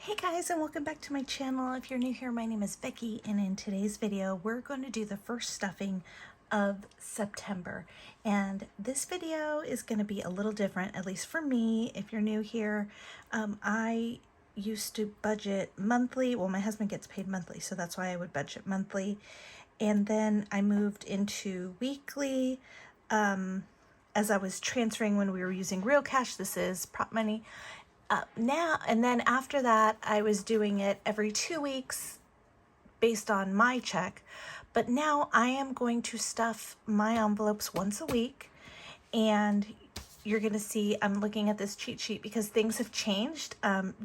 Hey guys, and welcome back to my channel. If you're new here, my name is Vicky, and in today's video we're going to do the first stuffing of September. And this video is going to be a little different, at least for me. If you're new here, I used to budget monthly. Well, my husband gets paid monthly, so that's why I would budget monthly. And then I moved into weekly as I was transferring when we were using real cash. This is prop money. Now, and then after that, I was doing it every 2 weeks based on my check. But now I am going to stuff my envelopes once a week. And you're going to see, I'm looking at this cheat sheet because things have changed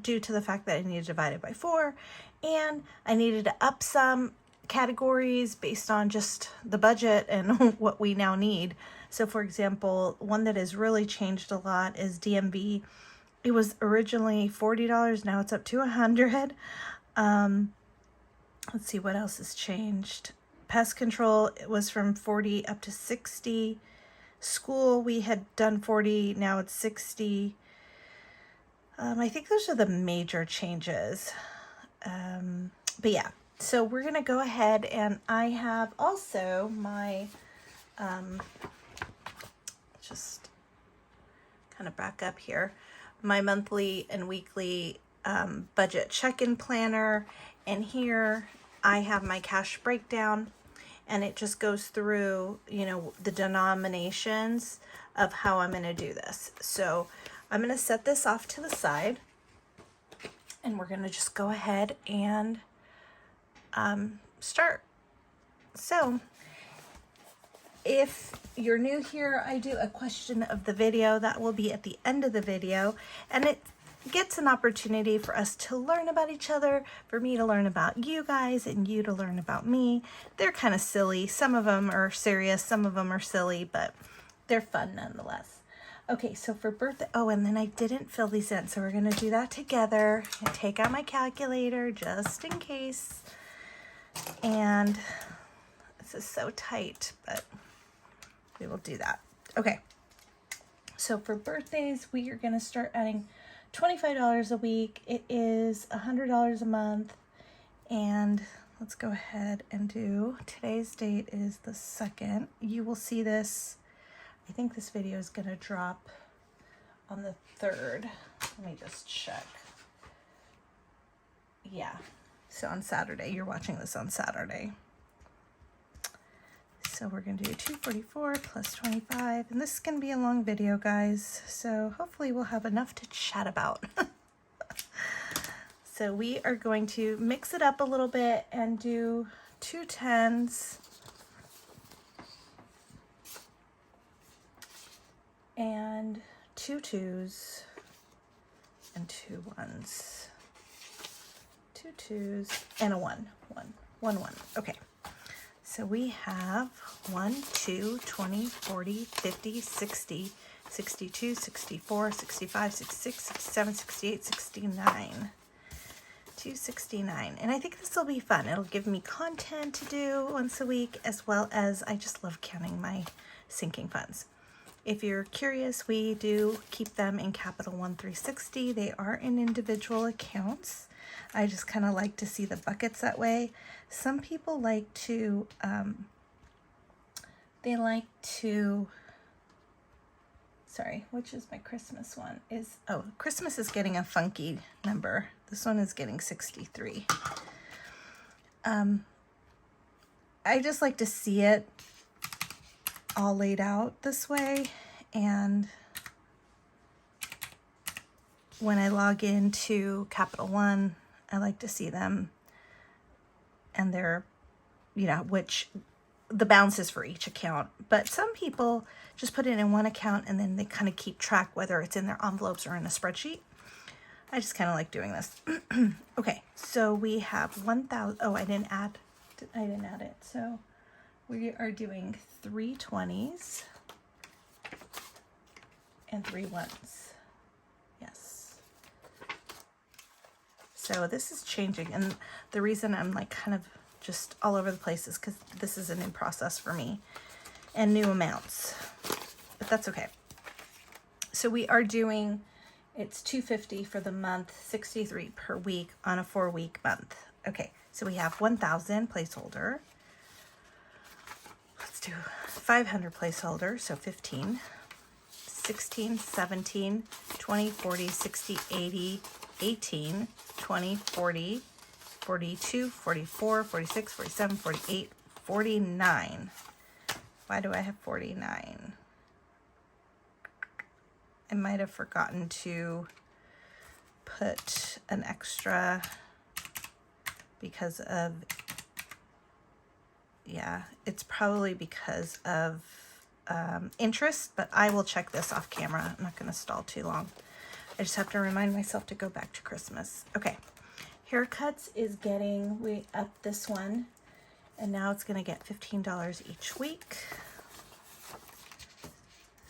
due to the fact that I need to divide it by 4. And I needed to up some categories based on just the budget and what we now need. So for example, one that has really changed a lot is DMV. It was originally $40. Now it's up to $100. Let's see what else has changed. Pest control, it was from 40 up to 60. School, we had done 40. Now it's 60. I think those are the major changes. But yeah, so we're going to go ahead, and I have also my, just kind of back up here, my monthly and weekly budget check-in planner, and here I have my cash breakdown, and it just goes through, you know, the denominations of how I'm going to do this. So I'm going to set this off to the side, and we're going to just go ahead and start. So if you're new here, I do a question of the video that will be at the end of the video, and it gets an opportunity for us to learn about each other, for me to learn about you guys and you to learn about me. They're kind of silly. Some of them are serious, some of them are silly, but they're fun nonetheless. Okay, so for birthday, oh, and then I didn't fill these in, so we're going to do that together. And take out my calculator just in case. And this is so tight, but we will do that. Okay, so for birthdays, we are going to start adding $25 a week. It is $100 a month. And let's go ahead and do, today's date is the 2nd. You will see this, I think this video is going to drop on the 3rd. Let me just check. Yeah, so on Saturday. You're watching this on Saturday. So we're going to do 244 plus 25, and this is going to be a long video, guys, so hopefully we'll have enough to chat about. So we are going to mix it up a little bit and do 2 10s and 2 2s and 2 1s, 2 2s and a 1 1 1 1. Okay. So we have 1, 2, 20, 40, 50, 60, 62, 64, 65, 66, 67, 68, 69. 269. And I think this will be fun. It'll give me content to do once a week, as well as I just love counting my sinking funds. If you're curious, we do keep them in CapitalOne360. They are in individual accounts. I just kind of like to see the buckets that way. Some people like to, sorry, which is my Christmas one? Oh, Christmas is getting a funky number. This one is getting 63. I just like to see it all laid out this way, and when I log into Capital One, I like to see them and their, you know, which the balances for each account. But some people just put it in one account and then they kind of keep track whether it's in their envelopes or in a spreadsheet. I just kind of like doing this. Okay, so we have 1,000. Oh, I didn't add it. So we are doing 3 20s and 3 1s. Yes. So this is changing, and the reason I'm like kind of just all over the place is because this is a new process for me and new amounts, but that's okay. So we are doing It's $250 for the month, $63 per week on a 4-week month. Okay, so we have 1,000 placeholder. Let's do 500 placeholder, so 15, 16, 17, 20, 40, 60, 80, 18, 20, 40, 42, 44, 46, 47, 48, 49. Why do I have 49? I might have forgotten to put an extra because of, yeah, it's probably because of interest, but I will check this off camera. I'm not going to stall too long. I just have to remind myself to go back to Christmas. Okay, haircuts is getting, we upped this one, and now it's going to get $15 each week.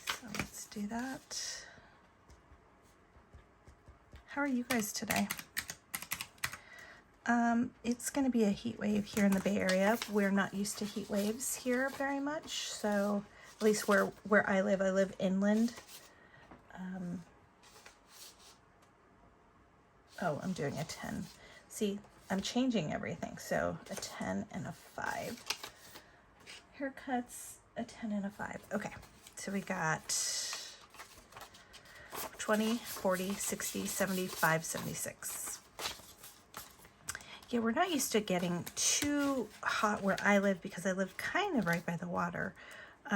So let's do that. How are you guys today? It's going to be a heat wave here in the Bay Area. We're not used to heat waves here very much, so at least where I live inland. Oh, I'm doing a 10. See, I'm changing everything. So a 10 and a 5. Haircuts, a 10 and a 5. Okay, so we got 20, 40, 60, 75, 76. Yeah, we're not used to getting too hot where I live because I live kind of right by the water.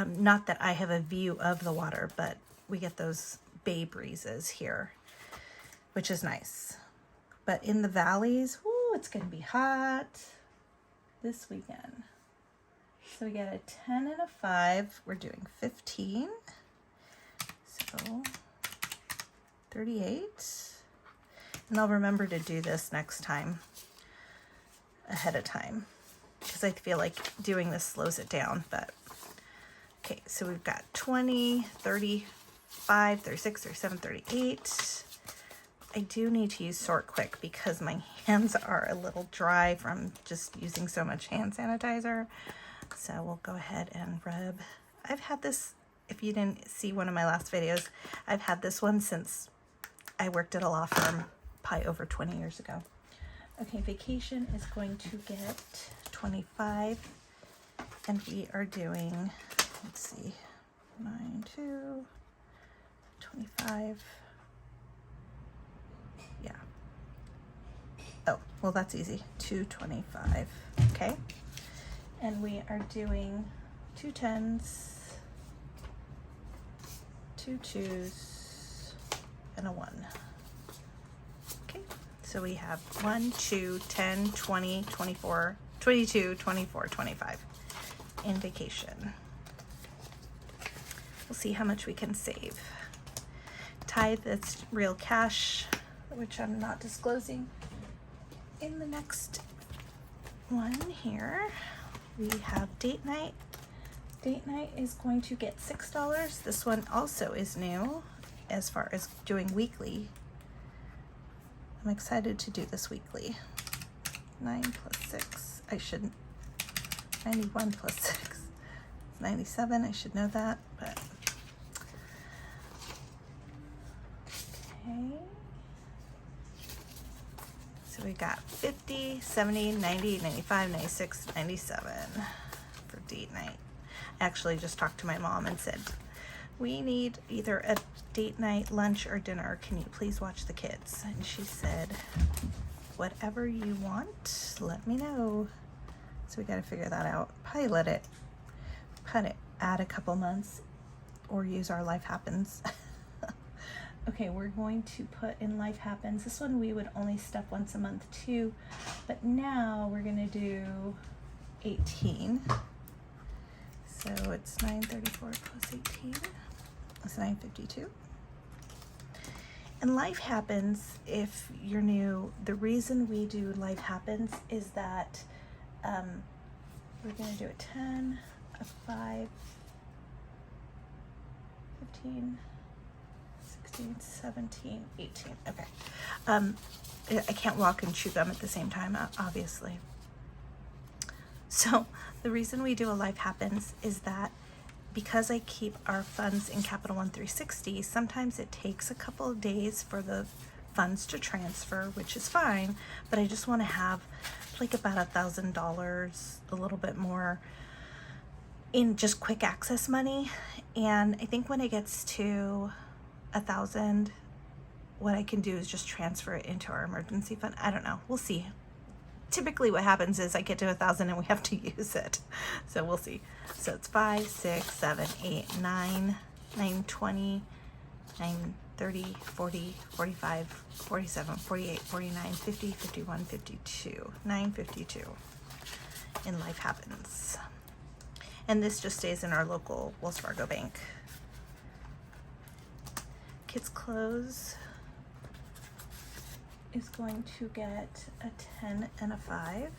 Not that I have a view of the water, but we get those bay breezes here, which is nice. But in the valleys, ooh, it's going to be hot this weekend. So we got a 10 and a 5. We're doing 15. So 38. And I'll remember to do this next time ahead of time because I feel like doing this slows it down. But okay, so we've got 20, 35, 36, 37, 38. I do need to use Sort Quick because my hands are a little dry from just using so much hand sanitizer. So we'll go ahead and rub. I've had this, if you didn't see one of my last videos, I've had this one since I worked at a law firm probably over 20 years ago. Okay, vacation is going to get 25, and we are doing, let's see, 9, 2, 25. Yeah. Oh, well, that's easy. 225. Okay. And we are doing 2 10s, 2 2s, and a 1. Okay. So we have 1, 2, 10, 20, 24, 22, 24, 25 in vacation. We'll see how much we can save. Tithe, that's real cash, which I'm not disclosing in the next one here. We have date night. Date night is going to get $6. This one also is new as far as doing weekly. I'm excited to do this weekly. 9 plus 6. I shouldn't. 91 plus 6. 97. I should know that, but okay. So we got 50, 70, 90, 95, 96, 97 for date night. I actually just talked to my mom and said, we need either a date night, lunch, or dinner. Can you please watch the kids? And she said, whatever you want, let me know. So we got to figure that out. Probably let it add a couple months or use our Life Happens. Okay, we're going to put in Life Happens. This one we would only stuff once a month too, but now we're gonna do 18. So it's 934 plus 18. It's 952. And Life Happens, if you're new, the reason we do Life Happens is that we're gonna do a 10, a 5, 15, 16, 17, 18. Okay. I can't walk and chew gum at the same time, obviously. So the reason we do a Life Happens is that because I keep our funds in CapitalOne360, sometimes it takes a couple of days for the funds to transfer, which is fine, but I just want to have like about $1,000, a little bit more, in just quick access money. And I think when it gets to 1,000, what I can do is just transfer it into our emergency fund. I don't know, we'll see. Typically what happens is I get to 1,000 and we have to use it, so we'll see. So it's 5, 6, 7, 8, 9, 9, 20, 9, 30, 40, 45, 47, 48, 49, 50, 51, 52, 952. And life happens. And this just stays in our local Wells Fargo bank. Kids' clothes is going to get a 10 and a 5.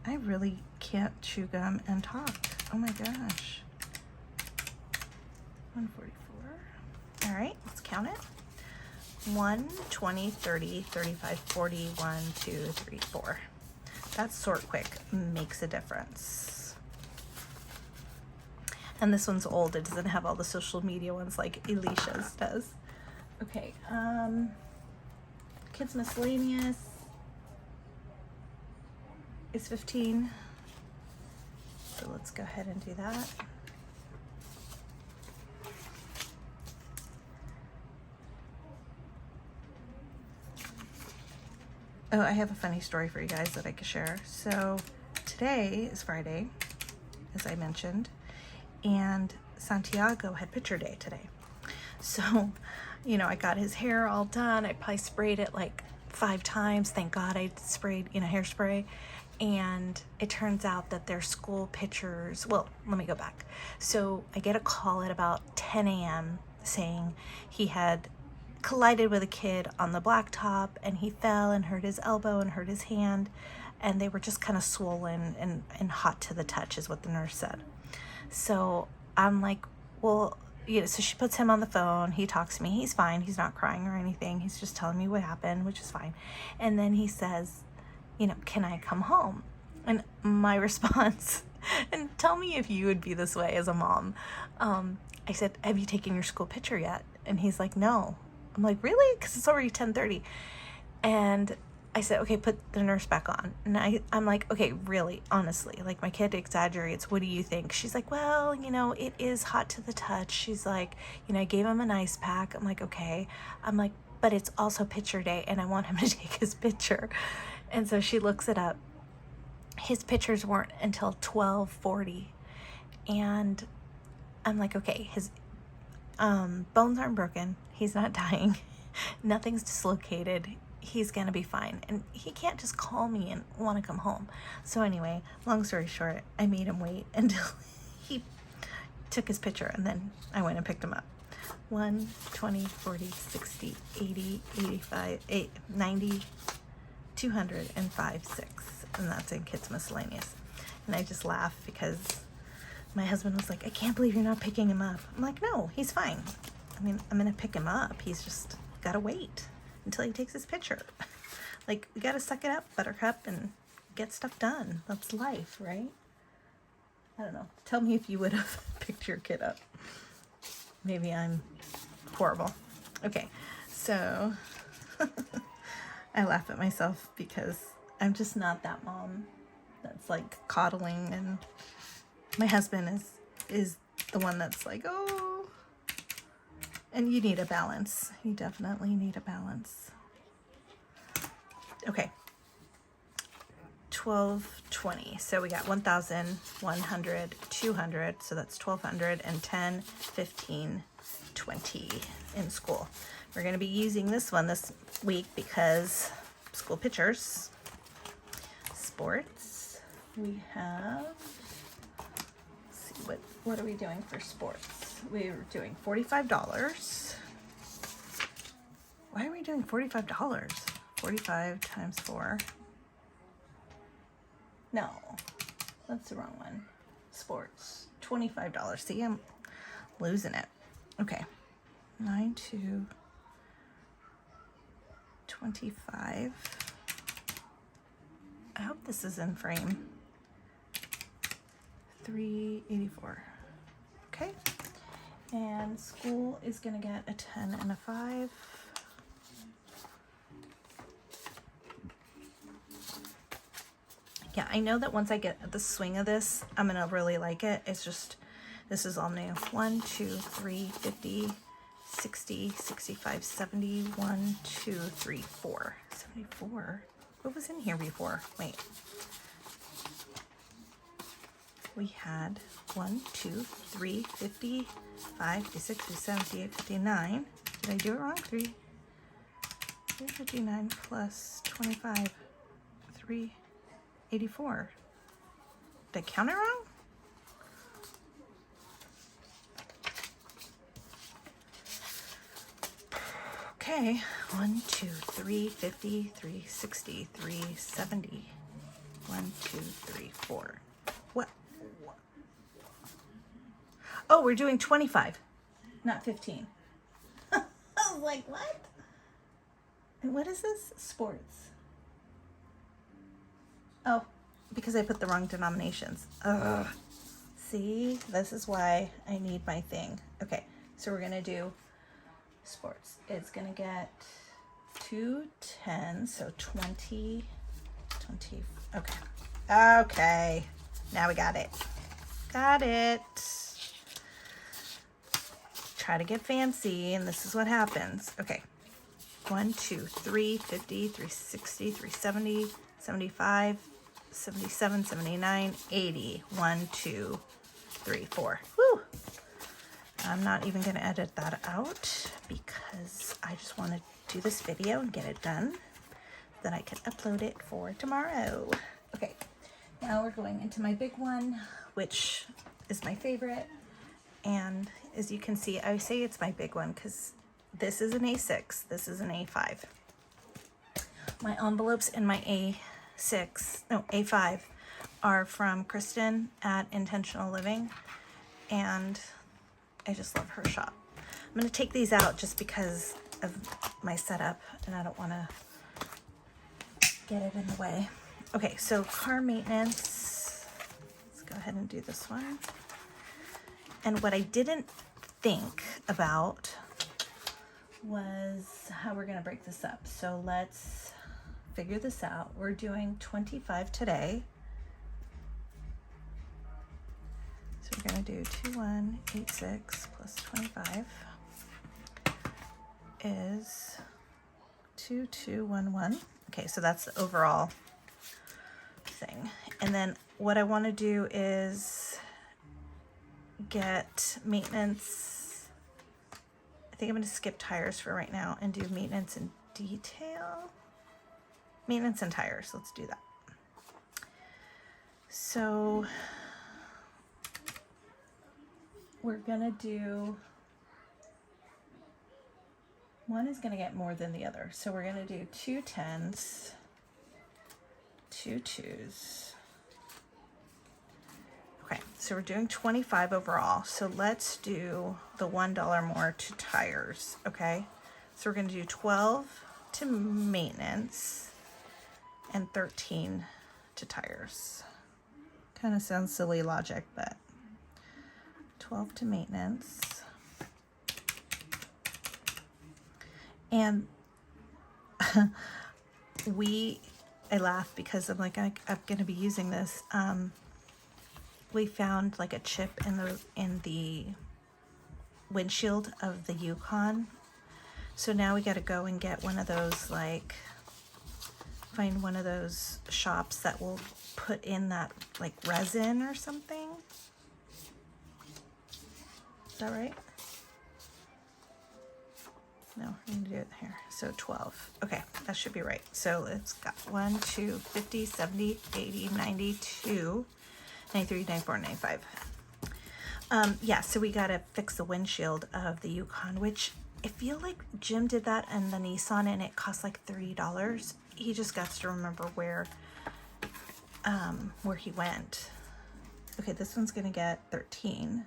I really can't chew gum and talk. Oh my gosh. 144. All right, let's count it. 1, 20, 30, 35, 40, 1, 2, 3, 4. That sort quick makes a difference. And this one's old. It doesn't have all the social media ones like Alicia's does. Okay, kids miscellaneous is 15. So let's go ahead and do that. Oh, I have a funny story for you guys that I could share. So today is Friday, as I mentioned, and Santiago had picture day today. So, you know, I got his hair all done. I probably sprayed it like 5 times. Thank God I sprayed, hairspray. And it turns out that their school pictures, well, let me go back. So I get a call at about 10 a.m. saying he had collided with a kid on the blacktop and he fell and hurt his elbow and hurt his hand, and they were just kind of swollen and hot to the touch is what the nurse said. So I'm like, well, so she puts him on the phone. He talks to me. He's fine. He's not crying or anything. He's just telling me what happened, which is fine. And then he says, can I come home? And my response, and tell me if you would be this way as a mom. I said, have you taken your school picture yet? And he's like, no. I'm like, really? Because it's already 10:30. And I said, okay, put the nurse back on. And I'm like, okay, really, honestly, like my kid exaggerates. What do you think? She's like, well, it is hot to the touch. She's like, I gave him an ice pack. I'm like, okay. I'm like, but it's also picture day and I want him to take his picture. And so she looks it up. His pictures weren't until 12:40. And I'm like, okay, his bones aren't broken. He's not dying. Nothing's dislocated. He's going to be fine. And he can't just call me and want to come home. So anyway, long story short, I made him wait until he took his picture, and then I went and picked him up. 1, 20, 40, 60, 80, 85, 90, 205, 6. And that's in kids miscellaneous. And I just laugh because my husband was like, I can't believe you're not picking him up. I'm like, no, he's fine. I'm going to pick him up. He's just got to wait until he takes his picture. Like, we got to suck it up, buttercup, and get stuff done. That's life, right? I don't know. Tell me if you would have picked your kid up. Maybe I'm horrible. Okay, so I laugh at myself because I'm just not that mom that's like coddling, and my husband is the one that's like, oh, and you need a balance. You definitely need a balance. Okay. 1220. So we got 1,100, 200. So that's 1,200 and 10, 15, 20 in school. We're going to be using this one this week because school pictures. Sports. We have, let's see, what are we doing for sports? We're doing $45. Why are we doing $45? 45 times 4. No, that's the wrong one. Sports, $25. See, I'm losing it. Okay, 9 to 25. I hope this is in frame. 384. Okay. And school is gonna get a 10 and a 5. Yeah, I know that once I get the swing of this, I'm gonna really like it. It's just, this is all new. 1, 2, 3, 50, 60, 65, 70, 1, 2, 3, 4. 74? What was in here before? Wait. We had 1, 2, 3, 50, 5, 56, 57, 58, 59. Did I do it wrong? 359 plus 25, 384. Did I count it wrong? Okay, 1, 2, 3, 50, 360, 370. 1, 2, 3, 4. What? Oh, we're doing 25, not 15. I was like, what? And what is this? Sports. Oh, because I put the wrong denominations. Ugh. See, this is why I need my thing. Okay, so we're gonna do sports. It's gonna get 2 10, so 20, 20. Okay. Okay, now we got it. Got it. Try to get fancy, and this is what happens. Okay. 1, 2, 3, 50, 360, 370, 75, 77, 79, 80. 1, 2, 3, 4. Woo! I'm not even going to edit that out because I just want to do this video and get it done. Then I can upload it for tomorrow. Okay, now we're going into my big one, which is my favorite. And as you can see, I say it's my big one because this is an A6, this is an A5. My envelopes in my A5 are from Kristen at Intentional Living, and I just love her shop. I'm going to take these out just because of my setup, and I don't want to get it in the way. Okay, so car maintenance. Let's go ahead and do this one. And what I didn't think about was how we're going to break this up. So let's figure this out. We're doing 25 today. So we're going to do 2186 plus 25 is 2211. Okay, so that's the overall thing. And then what I want to do is get maintenance. I think I'm going to skip tires for right now and do maintenance and detail. Maintenance and tires. Let's do that. So we're going to do, one is going to get more than the other. So we're going to do 2 10s, 2 2s. Okay, so we're doing 25 overall. So let's do the $1 more to tires, okay? So we're gonna do 12 to maintenance and 13 to tires. Kind of sounds silly logic, but 12 to maintenance. And I laugh because I'm like, I'm gonna be using this. We found like a chip in the windshield of the Yukon. So now we got to go and get one of those, like find one of those shops that will put in that like resin or something. Is that right? No, I need to do it here. So 12. Okay, that should be right. So it's got 1, 2, 50, 70, 80, 92. 93, 94, 95. Yeah, so we got to fix the windshield of the Yukon, which I feel like Jim did that in the Nissan and it cost like $30. He just got to remember where he went. Okay, this one's going to get 13.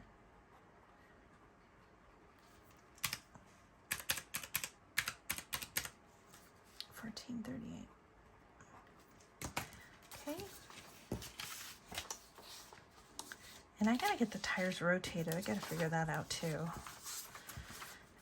$14.38. Okay. And I gotta get the tires rotated. I gotta figure that out too.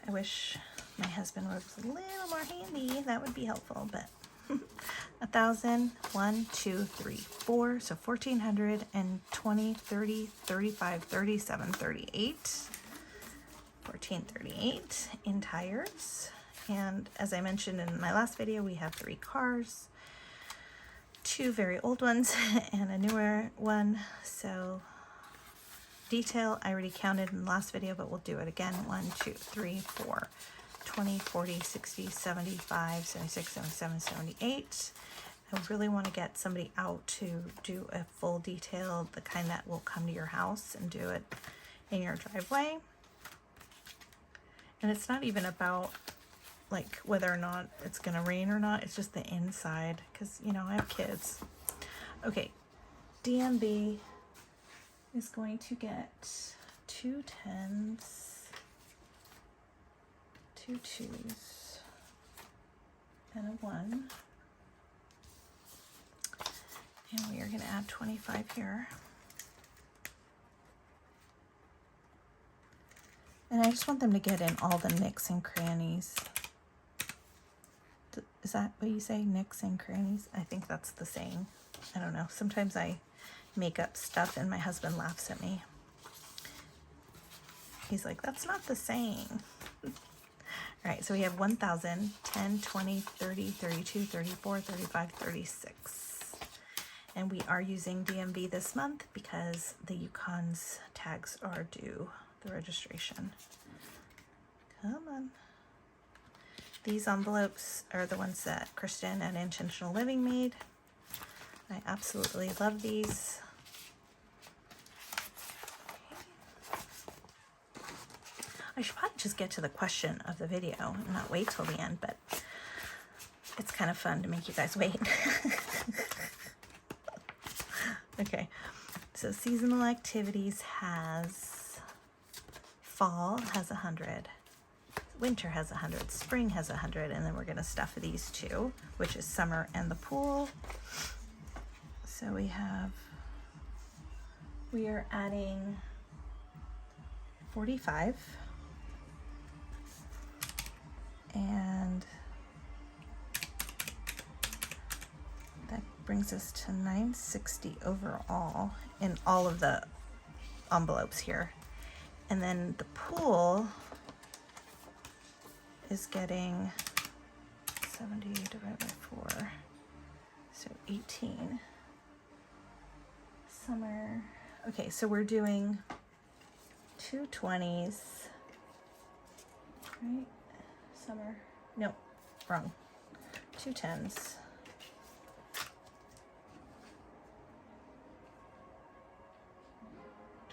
I wish my husband was a little more handy. That would be helpful, but 1,000, 1, 2, 3, 4. So 1,400 and 20, 30, 35, 37, 38. 1438 in tires. And as I mentioned in my last video, we have 3 cars, 2 very old ones and a newer one. So detail I already counted in the last video, but we'll do it again. 1, 2, 3, 4, 20, 40, 60, 75, 76, 77, 78. I really want to get somebody out to do a full detail, the kind that will come to your house and do it in your driveway. And it's not even about like whether or not it's gonna rain or not, it's just the inside, because you know I have kids. Okay, DMV is going to get 2 10s, 2 2s, and a 1. And we are going to add 25 here. And I just want them to get in all the nicks and crannies. Is that what you say, nicks and crannies? I think that's the saying. I don't know. Sometimes I make up stuff and my husband laughs at me. He's like, that's not the saying. All right, so we have 1,000, 10, 20, 30, 32, 34, 35, 36. And we are using DMV this month because the Yukon's tags are due, the registration. Come on. These envelopes are the ones that Kristen at Intentional Living made. I absolutely love these. I should probably just get to the question of the video and not wait till the end, but it's kind of fun to make you guys wait. Okay, so seasonal activities has fall has 100, winter has 100, spring has 100, and then we're going to stuff these 2, which is summer and the pool. So we are adding 45, and that brings us to 960 overall in all of the envelopes here. And then the pool is getting 70 divided by 4, so 18. Summer, okay, so we're doing 2 20s, right? Summer, no, wrong, 2 10s.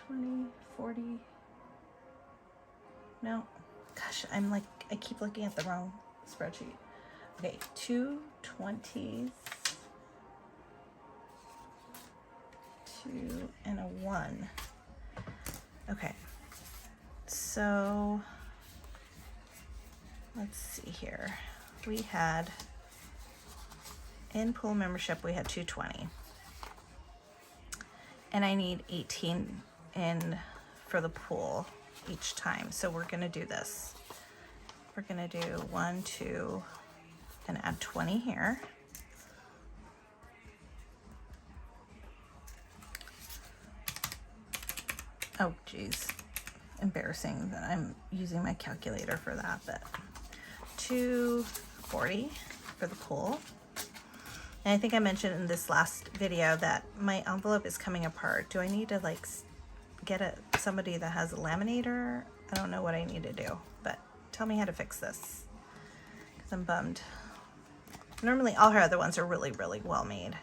20, 40, no, gosh, I keep looking at the wrong spreadsheet. Okay, 2 20s, 2 and a 1. Okay, so let's see here. We had in pool membership, we had 220, and I need 18 in for the pool each time. So we're gonna do this. We're gonna do 1, 2, and add 20 here. Oh geez, embarrassing that I'm using my calculator for that, but 240 for the pool. And I think I mentioned in this last video that my envelope is coming apart. Do I need to like get somebody that has a laminator? I don't know what I need to do, but tell me how to fix this, because I'm bummed. Normally all her other ones are really, really well made.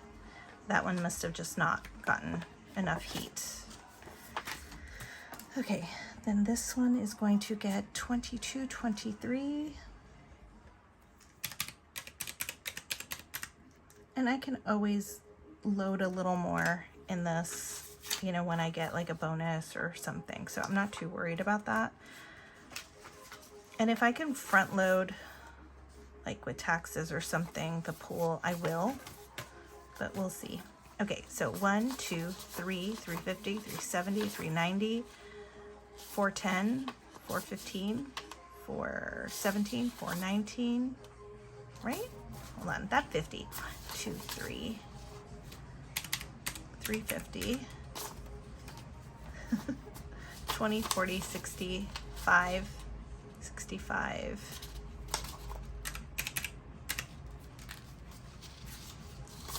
That one must have just not gotten enough heat. Okay, then this one is going to get 22, 23. And I can always load a little more in this, you know, when I get like a bonus or something. So I'm not too worried about that. And if I can front load, like with taxes or something, the pool, I will, but we'll see. Okay, so 1, 2, 3, 350, 370, 390, 410, 415, 417, 419, right? Hold on, that 50. 1, 2, 3, 350, 20, 40, 60, 5, 65,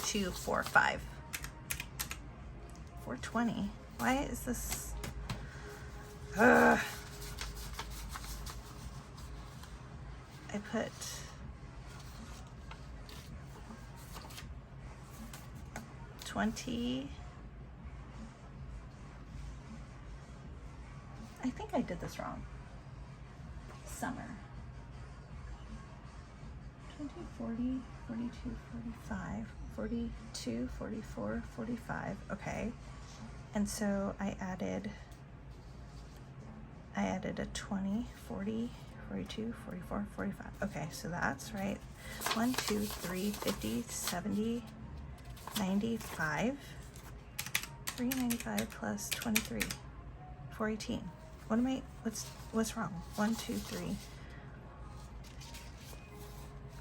2, 4, 5. 420. Why is this? I put $20. I think I did this wrong. Summer. 20, 40, 42, 45, 42, 44, 45. Okay. And so I added a 20, 40, 42, 44, 45. Okay, so that's right. 1, 2, 3, 50, 70, 95. 395 plus 23. 418. What am I, what's wrong? 1, 2, 3.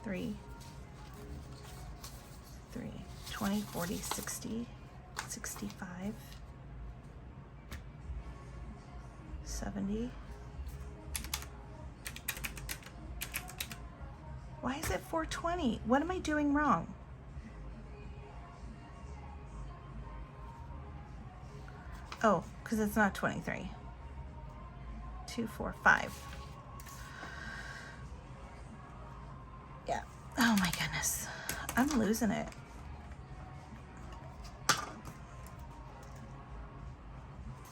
3. 20, 40, 60, 65. 70. Why is it 420? What am I doing wrong? Oh, because it's not 23. 2, 4, 5. Yeah. Oh my goodness. I'm losing it.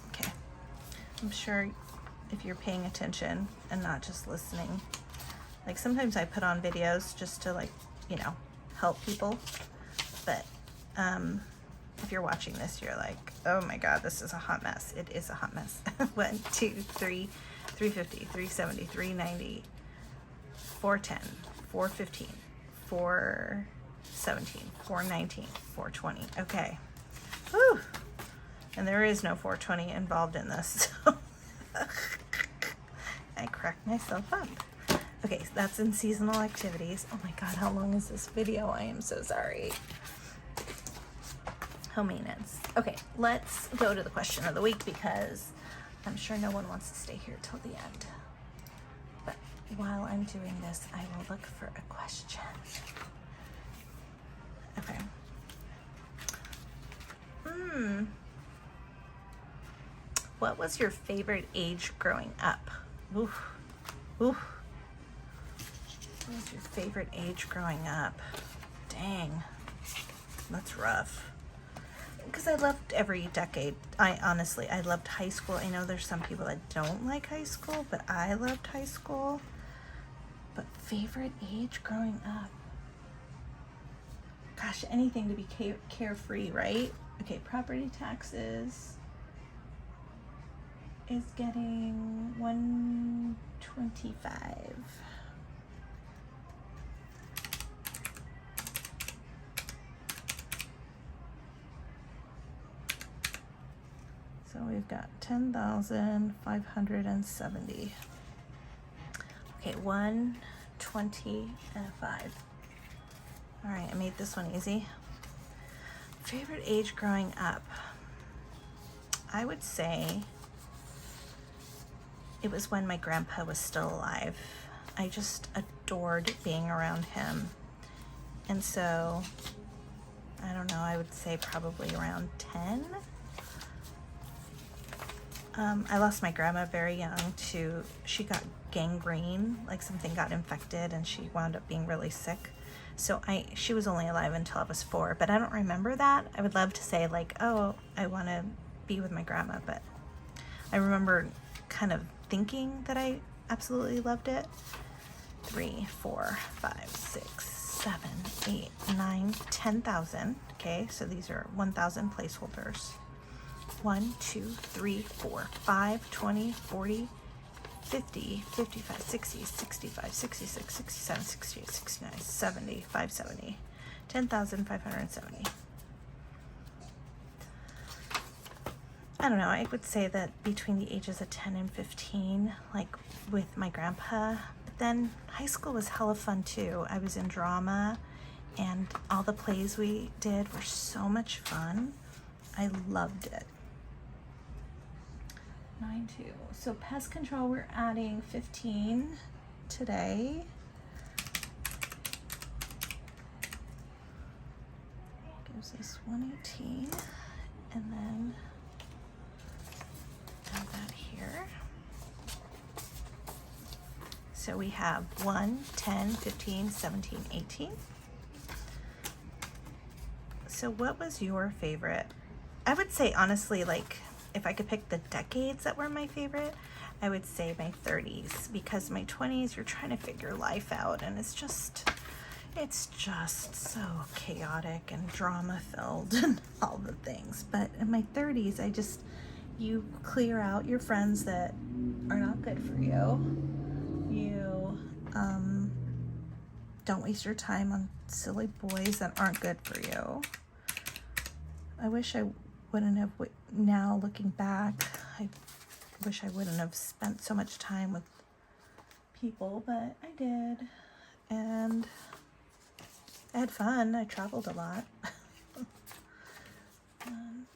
Okay. I'm sure if you're paying attention and not just listening, like sometimes I put on videos just to like, you know, help people. But if you're watching this, you're like, oh my God, this is a hot mess. It is a hot mess. 1, 2, 3, 350, 370, 390, 410, 415, 417, 419, 420. Okay. Whew. And there is no 420 involved in this. So I cracked myself up. Okay, so that's in seasonal activities. Oh my God, how long is this video? I am so sorry. Home maintenance. Okay, let's go to the question of the week because I'm sure no one wants to stay here till the end. But while I'm doing this, I will look for a question. Okay. What was your favorite age growing up? Oof. Oof. What was your favorite age growing up? Dang. That's rough. Because I loved every decade. I loved high school. I know there's some people that don't like high school, but I loved high school. But favorite age growing up? Gosh, anything to be carefree, right? Okay, property taxes is getting $125. So we've got 10,570. Okay, 125. All right, I made this one easy. Favorite age growing up? I would say it was when my grandpa was still alive. I just adored being around him. And so, I don't know, I would say probably around 10. I lost my grandma very young to, she got gangrene, like something got infected and she wound up being really sick. So she was only alive until I was 4, but I don't remember that. I would love to say like, oh, I want to be with my grandma, but I remember kind of thinking that I absolutely loved it. 3, 4, 5, 6, 7, 8, 9, 10,000. Okay, so these are 1,000 placeholders. 1, 2, 3, 4, 5, 20, 40, 50, 55, 60, 65, 66, 67, 68, 69, 70, 570, 10,570. I don't know, I would say that between the ages of 10 and 15, like with my grandpa. But then high school was hella fun too. I was in drama, and all the plays we did were so much fun. I loved it. 9-2. So pest control, we're adding 15 today. Gives us 118, and then add that here. So we have 1, 10, 15, 17, 18. So what was your favorite? I would say honestly, like if I could pick the decades that were my favorite, I would say my 30s, because my 20s you're trying to figure life out and it's just so chaotic and drama filled and all the things. But in my 30s, you clear out your friends that are not good for you. You don't waste your time on silly boys that aren't good for you. I wish I wouldn't have, now looking back, I wish I wouldn't have spent so much time with people, but I did. And I had fun. I traveled a lot. 1,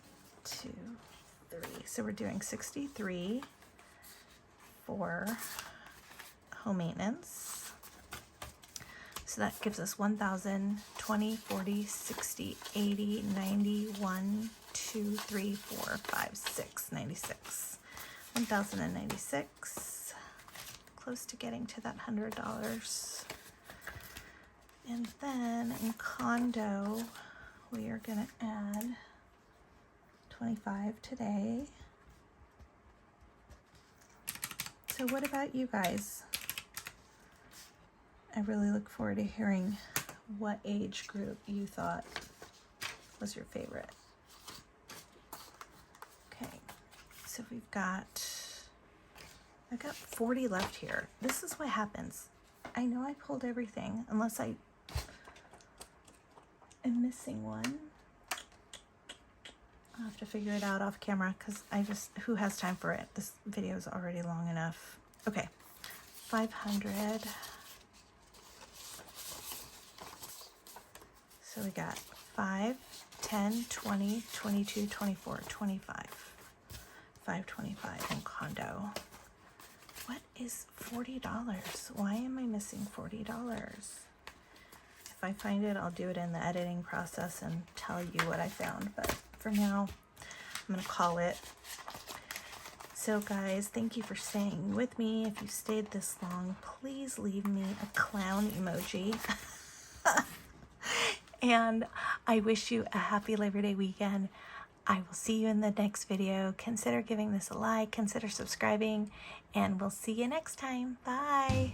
2, 3. So we're doing 63 for home maintenance. So that gives us 1,000, 20, 40, 60, 80, 90, 1, 2, 3, 4, 5, 6, 96. 1,096. Close to getting to that $100. And then in condo, we are going to add 25 today. So what about you guys? I really look forward to hearing what age group you thought was your favorite. Okay, so I've got 40 left here. This is what happens. I know I pulled everything, unless I am missing one. I'll have to figure it out off camera, because who has time for it? This video is already long enough. Okay, 500. So we got 5, 10, 20, 22, 24, 25. 525 in condo. What is $40? Why am I missing $40? If I find it, I'll do it in the editing process and tell you what I found. But for now, I'm going to call it. So guys, thank you for staying with me. If you stayed this long, please leave me a clown emoji. And I wish you a happy Labor Day weekend. I will see you in the next video. Consider giving this a like, consider subscribing, and we'll see you next time. Bye.